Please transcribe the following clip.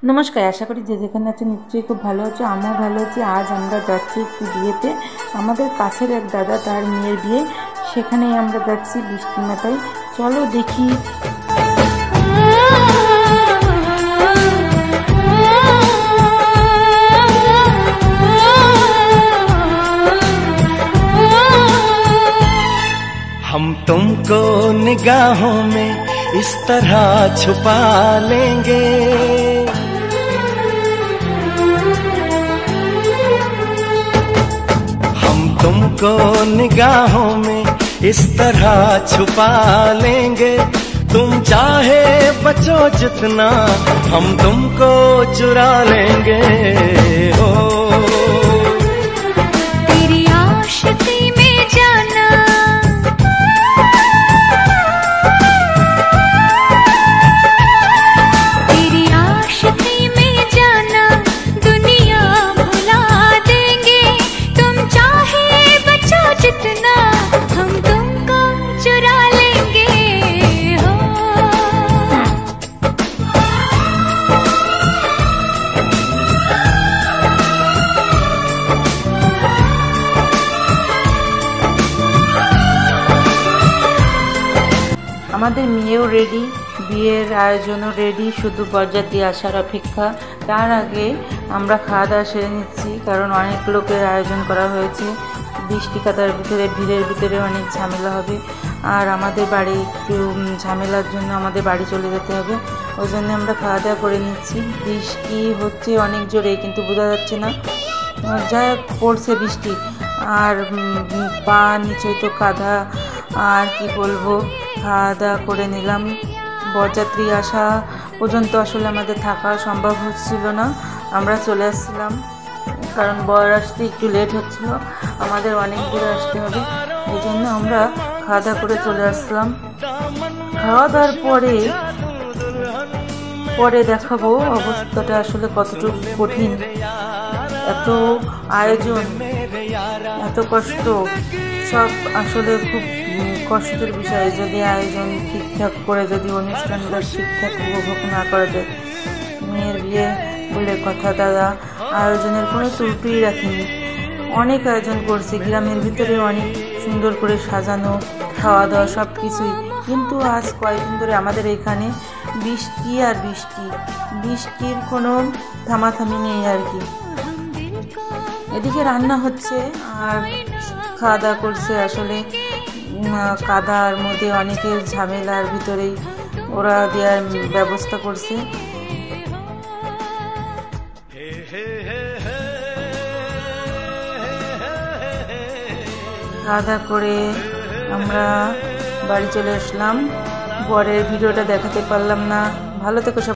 নমস্কার, আশা করি যে যেখানে আছে নিশ্চয়ই খুব ভালো আছো। আমিও ভালো আছি। আজ আমরা যাচ্ছি একটু বিয়েতে, আমাদের কাছের এক দাদা, তার মেয়ের বিয়ে। সেখানেই আমরা যাচ্ছি বৃষ্টি মাতায়। চলো দেখি। हम तुमको निगाहों में इस तरह छुपा लेंगे, हम तुमको निगाहों में इस तरह छुपा लेंगे। तुम चाहे बचो जितना, हम तुमको चुरा लेंगे। हो तेरी आशिकी में जाना, तेरी आशिकी में जाना, दुनिया भुला देंगे। तुम चाहे बचो जितना, हम तुमको चुरा लेंगे। हो আমাদের মেয়েও রেডি, বিয়ের আয়োজনও রেডি, শুধু বরযাত্রী আসার অপেক্ষা। তার আগে আমরা খাওয়া দাওয়া সেরে নিচ্ছি, কারণ অনেক লোকের আয়োজন করা হয়েছে। বৃষ্টি কাদার ভিতরে, ভিড়ের ভিতরে অনেক ঝামেলা হবে। আর আমাদের বাড়ি একটু ঝামেলার জন্য আমাদের বাড়ি চলে যেতে হবে, ওই জন্য আমরা খাওয়া দাওয়া করে নিচ্ছি। বৃষ্টি হচ্ছে অনেক জোরে, কিন্তু বোঝা যাচ্ছে না, যা পড়ছে বৃষ্টি। আর পা নিচয় তো কাদা, আর কি বলবো। খাওয়া দাওয়া করে নিলাম। বরযাত্রী আসা পর্যন্ত আসলে আমাদের থাকা সম্ভব হচ্ছিল না, আমরা চলে আসছিলাম, কারণ বর আসতে একটু লেট হচ্ছিল, আমাদের অনেক দূরে আসতে হবে। এই জন্য আমরা খাওয়া দাওয়া করে চলে আসলাম। খাওয়া দাওয়ার পরে দেখাবো অবস্থাটা আসলে কতটুকু কঠিন। এত আয়োজন, এত কষ্ট, সব আসলে খুব কষ্টের বিষয়। যদি আয়োজন ঠিকঠাক করে, যদি অনুষ্ঠানটা ঠিকঠাক উপভোগ না করা যায়। মেয়ের বিয়ে বলে কথা, দাদা আয়োজনের কোনো ত্রুটিই রাখিনি, অনেক আয়োজন করছে। গ্রামের ভিতরে অনেক সুন্দর করে সাজানো, খাওয়া দাওয়া সব কিছুই। কিন্তু আজ কয়েকদিন ধরে আমাদের এখানে বৃষ্টি আর বৃষ্টির কোনো থামাথামি নেই আর কি। এদিকে রান্না হচ্ছে আর খাওয়া দাওয়া করছে। আসলে কাদার মধ্যে অনেকের ঝামেলার ভিতরেই ওরা দেওয়ার ব্যবস্থা করছে। খাওয়া দাওয়া করে আমরা বাড়ি চলে আসলাম। বরের ভিডিওটা দেখাতে পারলাম না। ভালো থেকো সবাই।